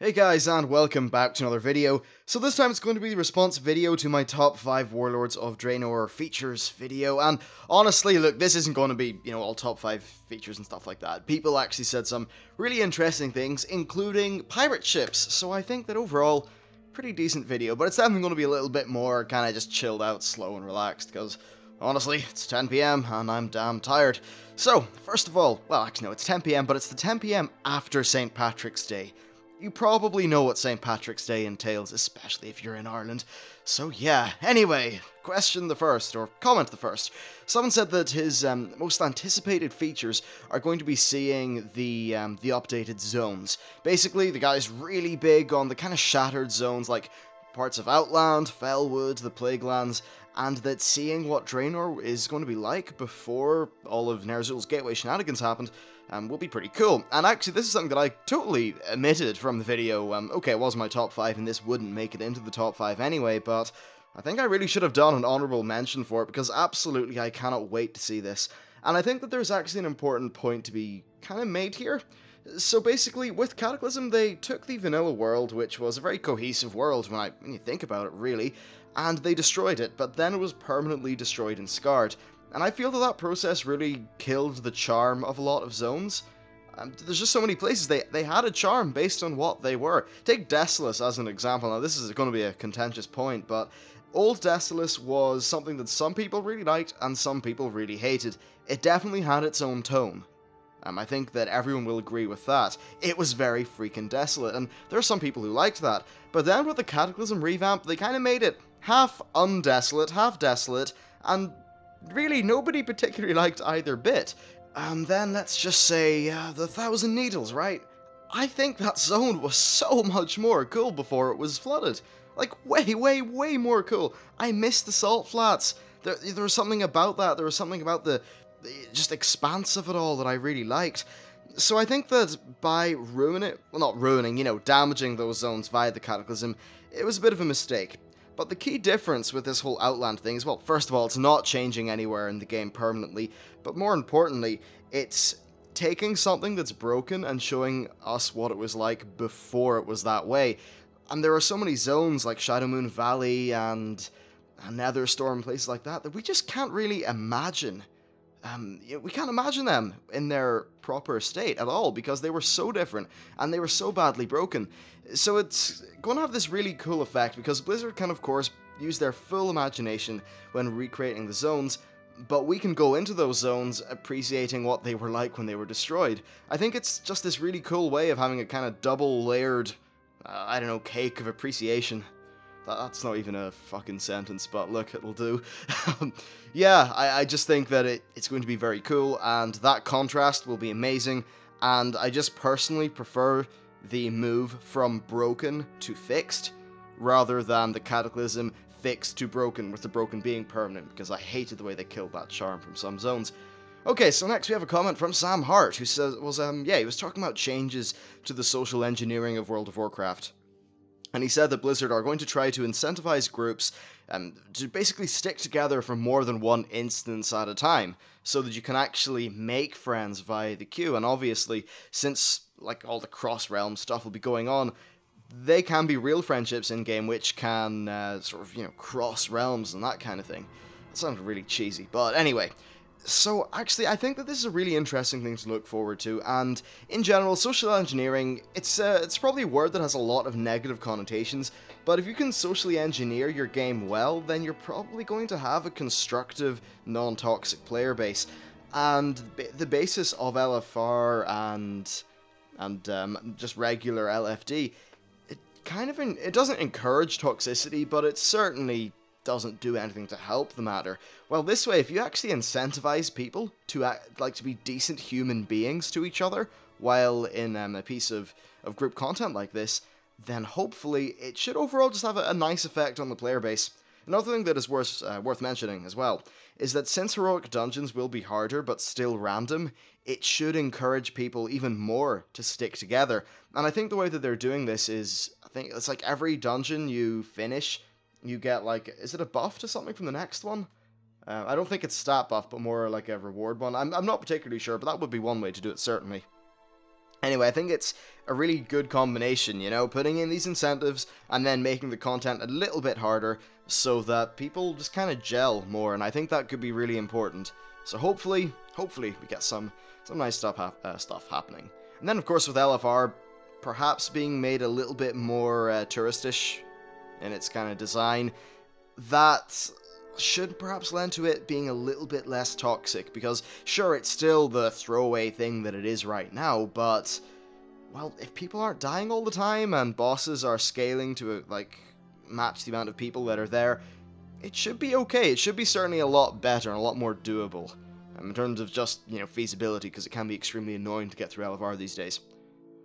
Hey guys, and welcome back to another video. So this time it's going to be the response video to my top 5 Warlords of Draenor features video, and honestly, look, this isn't going to be, all top 5 features and stuff like that. People actually said some really interesting things, including pirate ships, so I think that overall, pretty decent video, but it's definitely going to be a little bit more kind of just chilled out, slow and relaxed, because honestly, it's 10 PM, and I'm damn tired. So, first of all, well actually no, it's 10 PM, but it's the 10 PM after St. Patrick's Day. You probably know what St. Patrick's Day entails, especially if you're in Ireland. So yeah, anyway, question the first, or comment the first. Someone said that his most anticipated features are going to be seeing the updated zones. Basically, the guy's really big on the kind of shattered zones like parts of Outland, Fellwood, the Plaguelands, and that seeing what Draenor is going to be like before all of Ner'zhul's Gateway shenanigans happened will be pretty cool. And actually, this is something that I totally omitted from the video. Okay, it was my top 5, and this wouldn't make it into the top 5 anyway, but I think I really should have done an honourable mention for it, because absolutely I cannot wait to see this. And I think that there's actually an important point to be kind of made here. So basically, with Cataclysm, they took the vanilla world, which was a very cohesive world when you think about it, really, and they destroyed it, but then it was permanently destroyed and scarred. And I feel that that process really killed the charm of a lot of zones. There's just so many places they had a charm based on what they were. Take Desolace as an example. Now, this is going to be a contentious point, but Old Desolace was something that some people really liked and some people really hated. It definitely had its own tone. I think that everyone will agree with that. It was very freaking desolate, and there are some people who liked that. But then with the Cataclysm revamp, they kind of made it half undesolate, half desolate, and really nobody particularly liked either bit. And then let's just say the Thousand Needles, right? I think that zone was so much more cool before it was flooded. Like, way more cool. I miss the Salt Flats. There was something about that. There was something about the just expanse of it all that I really liked. So I think that by damaging those zones via the Cataclysm, it was a bit of a mistake. But the key difference with this whole Outland thing is, well, first of all, it's not changing anywhere in the game permanently, but more importantly, it's taking something that's broken and showing us what it was like before it was that way. And there are so many zones like Shadowmoon Valley and Netherstorm, places like that we just can't really imagine. We can't imagine them in their proper state at all, because they were so different, and they were so badly broken. So it's going to have this really cool effect, because Blizzard can, of course, use their full imagination when recreating the zones, but we can go into those zones appreciating what they were like when they were destroyed. I think it's just this really cool way of having a kind of double-layered, cake of appreciation. That's not even a fucking sentence, but look, it'll do. Yeah, I just think that it's going to be very cool, and that contrast will be amazing, and I just personally prefer the move from broken to fixed, rather than the Cataclysm fixed to broken, with the broken being permanent, because I hated the way they killed that charm from some zones. Okay, so next we have a comment from Sam Hart, who says, he was talking about changes to the social engineering of World of Warcraft. And he said that Blizzard are going to try to incentivize groups to basically stick together for more than one instance at a time, so that you can actually make friends via the queue. And obviously, since all the cross-realm stuff will be going on, they can be real friendships in-game which can cross realms and that kind of thing. That sounded really cheesy, but anyway. So, actually, I think that this is a really interesting thing to look forward to, and in general, social engineering, it's probably a word that has a lot of negative connotations, but if you can socially engineer your game well, then you're probably going to have a constructive, non-toxic player base. And the basis of LFR and just regular LFD, it doesn't encourage toxicity, but it certainly doesn't do anything to help the matter. Well, this way, if you actually incentivize people to to be decent human beings to each other while in a piece of group content like this, then hopefully it should overall just have a nice effect on the player base. Another thing that is worth mentioning as well is that since heroic dungeons will be harder but still random, it should encourage people even more to stick together. And I think the way that they're doing this is, I think it's like every dungeon you finish, you get is it a buff to something from the next one? I don't think it's stat buff, but more like a reward one. I'm not particularly sure, but that would be one way to do it, certainly. Anyway, I think it's a really good combination, you know, putting in these incentives and then making the content a little bit harder so that people just kind of gel more, and I think that could be really important. So hopefully we get some nice stuff happening. And then, of course, with LFR perhaps being made a little bit more touristish in its kind of design, that should perhaps lend to it being a little bit less toxic, because sure, it's still the throwaway thing that it is right now, but, well, if people aren't dying all the time and bosses are scaling to, like, match the amount of people that are there, it should be okay. It should be certainly a lot better and a lot more doable in terms of just, you know, feasibility, because it can be extremely annoying to get through LFR these days.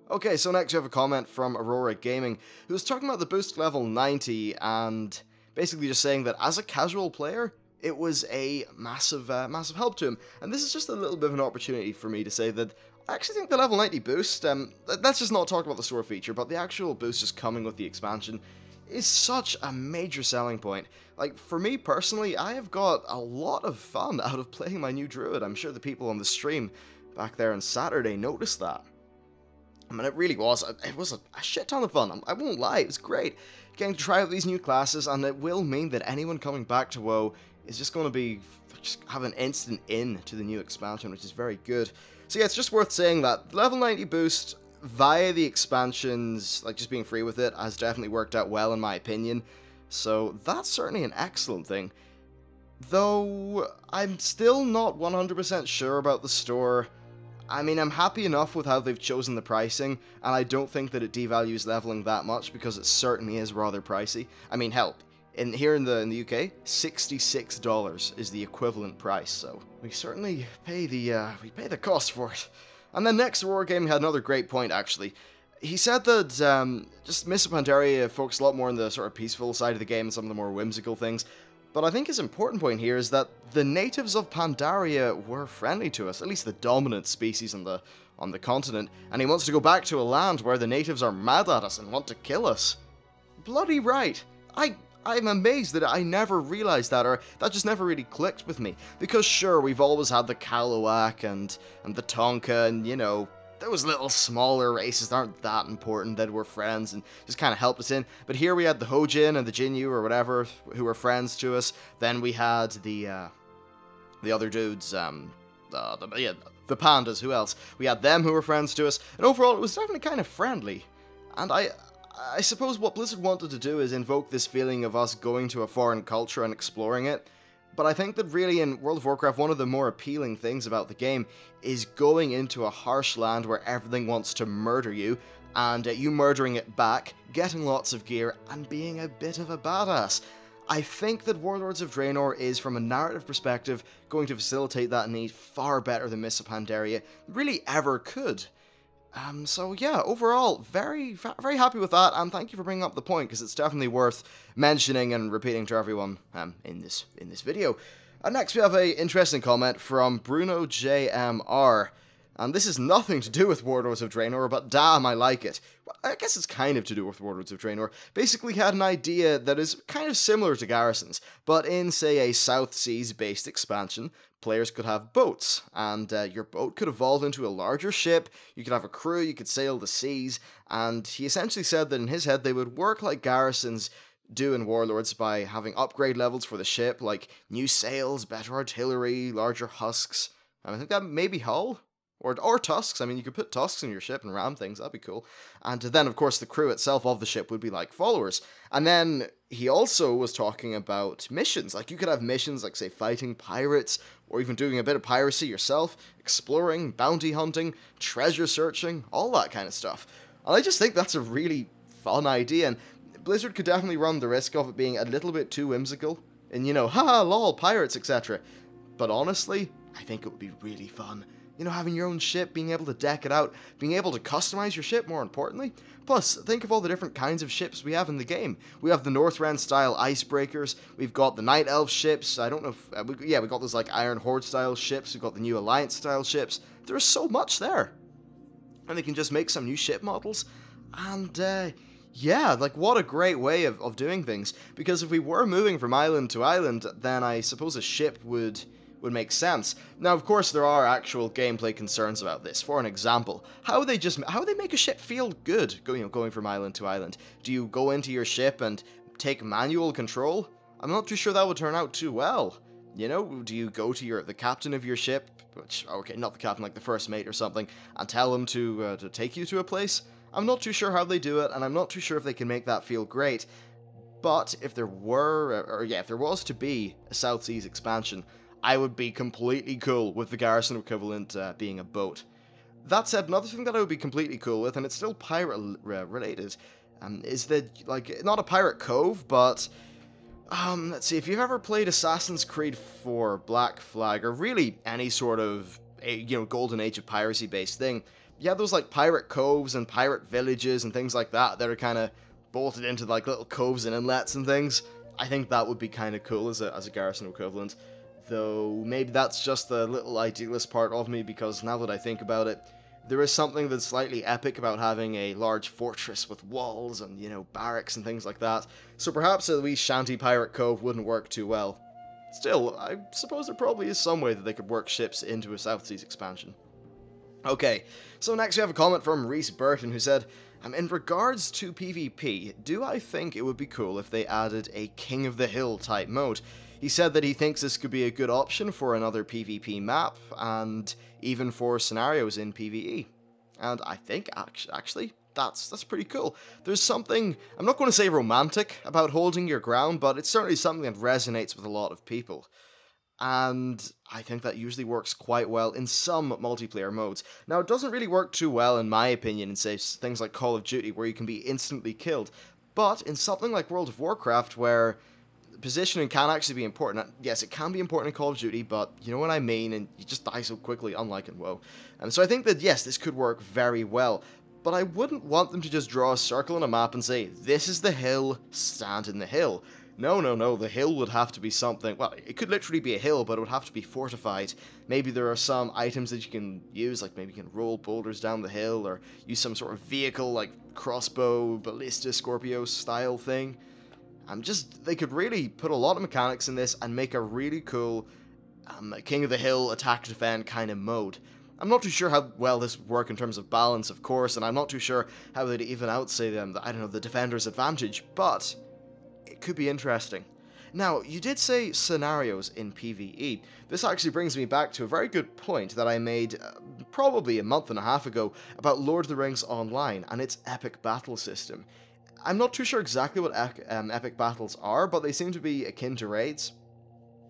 Okay, so next we have a comment from Aurora Gaming, who was talking about the boost level 90 and basically just saying that as a casual player, it was a massive help to him. And this is just a little bit of an opportunity for me to say that I actually think the level 90 boost, let's just not talk about the store feature, but the actual boost just coming with the expansion is such a major selling point. Like, for me personally, I have got a lot of fun out of playing my new druid. I'm sure the people on the stream back there on Saturday noticed that. I mean, it really was. It was a shit ton of fun. I won't lie, it was great getting to try out these new classes, and it will mean that anyone coming back to WoW is just going to be have an instant in to the new expansion, which is very good. So yeah, it's just worth saying that level 90 boost via the expansions, like just being free with it, has definitely worked out well in my opinion. So that's certainly an excellent thing. Though I'm still not 100% sure about the store. I mean, I'm happy enough with how they've chosen the pricing, and I don't think that it devalues leveling that much, because it certainly is rather pricey. I mean, hell, here in the UK, $66 is the equivalent price, so we certainly pay the cost for it. And then next, Aurora Gaming had another great point, actually. He said that just Mists of Pandaria focused a lot more on the sort of peaceful side of the game and some of the more whimsical things. But I think his important point here is that the natives of Pandaria were friendly to us, at least the dominant species on the continent, and he wants to go back to a land where the natives are mad at us and want to kill us. Bloody right. I'm amazed that I never realized that, or that just never really clicked with me. Because sure, we've always had the Kalawak and the Tonka, and you know, those little smaller races aren't that important, that were friends and just kind of helped us in. But here we had the Hojin and the Jinyu or whatever who were friends to us. Then we had the other dudes, the pandas. Who else? We had them who were friends to us, and overall it was definitely kind of friendly. And I suppose what Blizzard wanted to do is invoke this feeling of us going to a foreign culture and exploring it. But I think that really in World of Warcraft, one of the more appealing things about the game is going into a harsh land where everything wants to murder you, and you murdering it back, getting lots of gear, and being a bit of a badass. I think that Warlords of Draenor is, from a narrative perspective, going to facilitate that need far better than Mists of Pandaria really ever could. So yeah, overall, very happy with that, and thank you for bringing up the point, because it's definitely worth mentioning and repeating to everyone in this video. Next we have a interesting comment from Bruno JMR, and this is nothing to do with Warlords of Draenor, but damn, I like it. Well, I guess it's kind of to do with Warlords of Draenor. Basically had an idea that is kind of similar to Garrisons, but in, say, a South Seas-based expansion, players could have boats, and your boat could evolve into a larger ship, you could have a crew, you could sail the seas, and he essentially said that in his head they would work like Garrisons do in Warlords by having upgrade levels for the ship, like new sails, better artillery, larger husks, and I think that maybe hull? Or tusks. I mean, you could put tusks in your ship and ram things, that'd be cool. And then, of course, the crew itself of the ship would be like followers. And then he also was talking about missions. Like, you could have missions like, say, fighting pirates, or even doing a bit of piracy yourself, exploring, bounty hunting, treasure searching, all that kind of stuff. And I just think that's a really fun idea, and Blizzard could definitely run the risk of it being a little bit too whimsical, and, you know, haha, lol, pirates, etc. But honestly, I think it would be really fun. You know, having your own ship, being able to deck it out, being able to customize your ship, more importantly. Plus, think of all the different kinds of ships we have in the game. We have the Northrend style icebreakers, we've got the Night Elf ships, I don't know if, we got those like Iron Horde style ships, we've got the new Alliance style ships. There's so much there. And they can just make some new ship models, and yeah, like what a great way of doing things. Because if we were moving from island to island, then I suppose a ship would would make sense. Now, of course, there are actual gameplay concerns about this. For an example, how would they make a ship feel good, going from island to island? Do you go into your ship and take manual control? I'm not too sure that would turn out too well. You know, do you go to the captain of your ship, which, okay, not the captain, like the first mate or something, and tell him to take you to a place? I'm not too sure how they do it, and I'm not too sure if they can make that feel great. But if there if there was to be a South Seas expansion, I would be completely cool with the garrison equivalent being a boat. That said, another thing that I would be completely cool with, and it's still pirate related, is that, like, not a pirate cove, but let's see, if you've ever played Assassin's Creed 4, Black Flag, or really any sort of, Golden Age of Piracy based thing, you have those, like, pirate coves and pirate villages and things like that that are kind of bolted into, like, little coves and inlets and things. I think that would be kind of cool as a garrison equivalent, though maybe that's just the little idealist part of me, because now that I think about it, there is something that's slightly epic about having a large fortress with walls and, barracks and things like that, so perhaps a wee shanty pirate cove wouldn't work too well. Still, I suppose there probably is some way that they could work ships into a South Seas expansion. Okay, so next we have a comment from Reese Burton, who said, in regards to PvP, do I think it would be cool if they added a King of the Hill type mode? He said that he thinks this could be a good option for another PvP map, and even for scenarios in PvE. And I think, actually, that's pretty cool. There's something, I'm not going to say romantic about holding your ground, but it's certainly something that resonates with a lot of people. And I think that usually works quite well in some multiplayer modes. Now, it doesn't really work too well, in my opinion, in, say, things like Call of Duty, where you can be instantly killed. But in something like World of Warcraft, where positioning can actually be important. Yes, it can be important in Call of Duty, but you know what I mean, and you just die so quickly, unlike in WoW. And so I think that, yes, this could work very well, but I wouldn't want them to just draw a circle on a map and say, this is the hill, stand in the hill. No, the hill would have to be something, well, it could literally be a hill, but it would have to be fortified. Maybe there are some items that you can use, like maybe you can roll boulders down the hill, or use some sort of vehicle, like crossbow, ballista, Scorpio style thing. They could really put a lot of mechanics in this and make a really cool King of the Hill attack defend kind of mode. I'm not too sure how well this would work in terms of balance, of course, and I'm not too sure how they'd even outsay them, the defender's advantage, but it could be interesting. Now, you did say scenarios in PvE. This actually brings me back to a very good point that I made probably a month and a half ago about Lord of the Rings Online and its epic battle system. I'm not too sure exactly what epic battles are, but they seem to be akin to raids.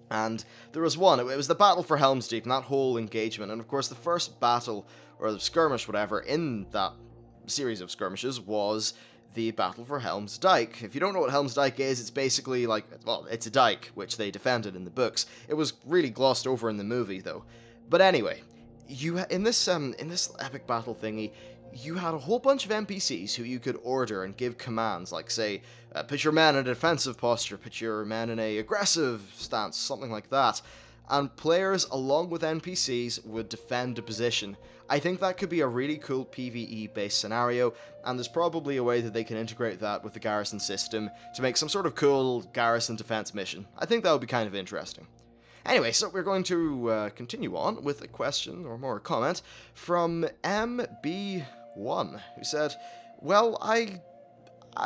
And there was one, it was the battle for Helm's Deep, and that whole engagement, and of course the first battle, or the skirmish, whatever, in that series of skirmishes was the battle for Helm's Dyke. If you don't know what Helm's Dyke is, it's basically like, well, it's a dike, which they defended in the books. It was really glossed over in the movie, though. But anyway, in this epic battle thingy, you had a whole bunch of NPCs who you could order and give commands, like, say, put your men in a defensive posture, put your men in a aggressive stance, something like that. And players, along with NPCs, would defend a position. I think that could be a really cool PvE-based scenario, and there's probably a way that they can integrate that with the garrison system to make some sort of cool garrison defense mission. I think that would be kind of interesting. Anyway, so we're going to continue on with a question, or more a comment, from MB1, who said, well, I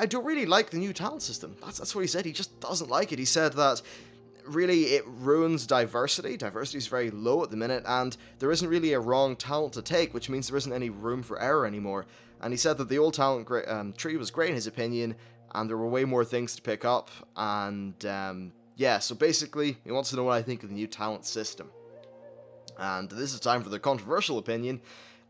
don't really like the new talent system. That's what he said. He just doesn't like it. He said that really it ruins diversity. Diversity is very low at the minute, and there isn't really a wrong talent to take, which means there isn't any room for error anymore. And he said that the old talent tree was great in his opinion, and there were way more things to pick up, and yeah, so basically he wants to know what I think of the new talent system. And this is time for the controversial opinion.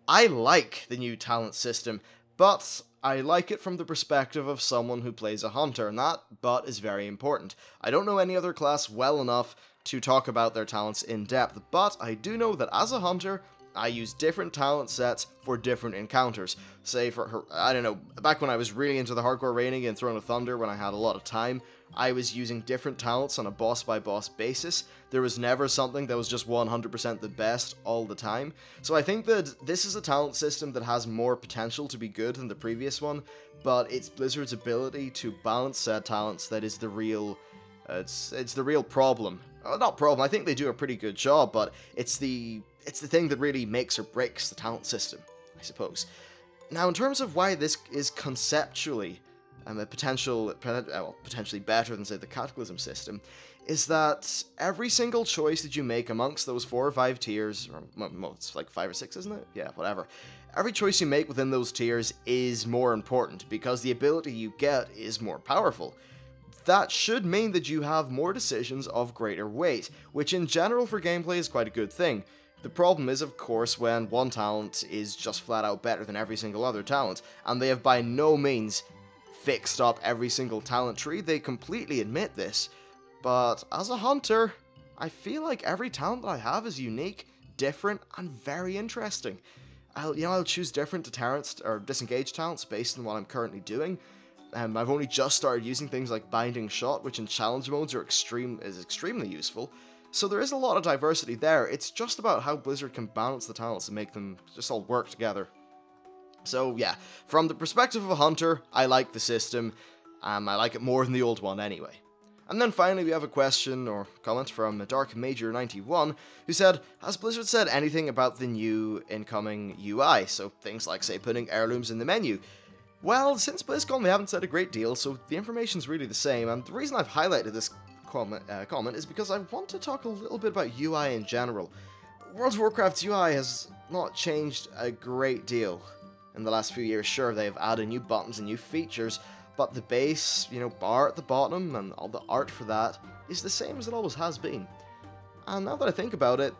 I like the new talent system, but I like it from the perspective of someone who plays a hunter, and that but is very important. I don't know any other class well enough to talk about their talents in depth, but I do know that as a hunter, I use different talent sets for different encounters. Say for, I don't know, back when I was really into the hardcore raiding and Throne of Thunder, when I had a lot of time, I was using different talents on a boss-by-boss basis. There was never something that was just 100% the best all the time. So I think that this is a talent system that has more potential to be good than the previous one, but it's Blizzard's ability to balance said talents that is the real, it's the real problem Not problem, I think they do a pretty good job, but it's the thing that really makes or breaks the talent system, I suppose. Now, in terms of why this is conceptually potentially better than, say, the Cataclysm system, is that every single choice that you make amongst those 4 or 5 tiers, or well, it's like 5 or 6, isn't it? Yeah, whatever. Every choice you make within those tiers is more important, because the ability you get is more powerful. That should mean that you have more decisions of greater weight, which in general for gameplay is quite a good thing. The problem is, of course, when one talent is just flat out better than every single other talent, and they have by no means fixed up every single talent tree. They completely admit this, but as a hunter, I feel like every talent that I have is unique, different, and very interesting. I'll choose different deterrents or disengage talents based on what I'm currently doing. I've only just started using things like Binding Shot, which in challenge modes is extremely useful. So there is a lot of diversity there. It's just about how Blizzard can balance the talents and make them just all work together. So yeah, from the perspective of a hunter, I like the system. I like it more than the old one anyway. And then finally we have a question or comment from Dark Major 91 who said, has Blizzard said anything about the new incoming UI? So things like, say, putting heirlooms in the menu. Well, since BlizzCon they haven't said a great deal, so the information's really the same, and the reason I've highlighted this comment is because I want to talk a little bit about UI in general. World of Warcraft's UI has not changed a great deal in the last few years. Sure, they have added new buttons and new features, but the base, bar at the bottom and all the art for that is the same as it always has been. And now that I think about it,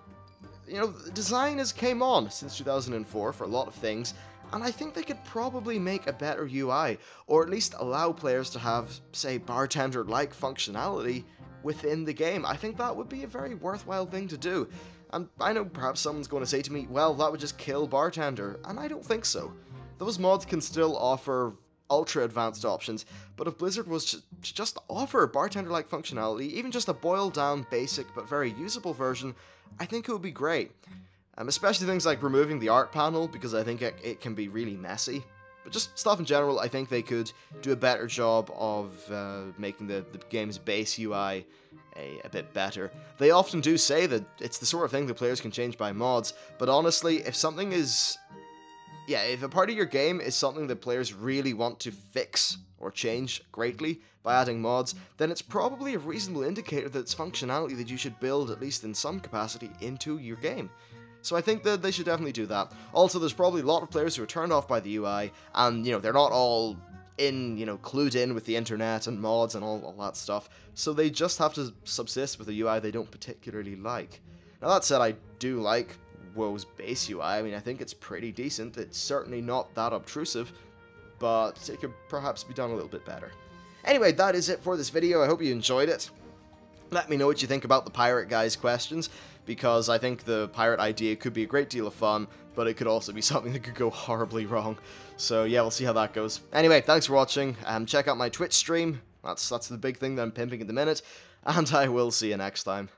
the design has came on since 2004 for a lot of things, and I think they could probably make a better UI, or at least allow players to have, say, bartender-like functionality within the game. I think that would be a very worthwhile thing to do. And I know perhaps someone's going to say to me, well, that would just kill bartender, and I don't think so. Those mods can still offer ultra advanced options, but if Blizzard was to just offer bartender-like functionality, even just a boiled down, basic, but very usable version, I think it would be great. Especially things like removing the art panel, because I think it can be really messy. But just stuff in general, I think they could do a better job of making the game's base UI a bit better. They often do say that it's the sort of thing that players can change by mods, but honestly, if something is... yeah, if a part of your game is something that players really want to fix or change greatly by adding mods, then it's probably a reasonable indicator that it's functionality that you should build, at least in some capacity, into your game. So I think that they should definitely do that. Also, there's probably a lot of players who are turned off by the UI, and, they're not all clued in with the internet and mods and all that stuff, so they just have to subsist with a UI they don't particularly like. Now that said, I do like WoW's base UI. I mean, I think it's pretty decent. It's certainly not that obtrusive, but it could perhaps be done a little bit better. Anyway, that is it for this video. I hope you enjoyed it. Let me know what you think about the pirate guy's questions, because I think the pirate idea could be a great deal of fun, but it could also be something that could go horribly wrong. So yeah, we'll see how that goes. Anyway, thanks for watching. Check out my Twitch stream. That's the big thing that I'm pimping at the minute, and I will see you next time.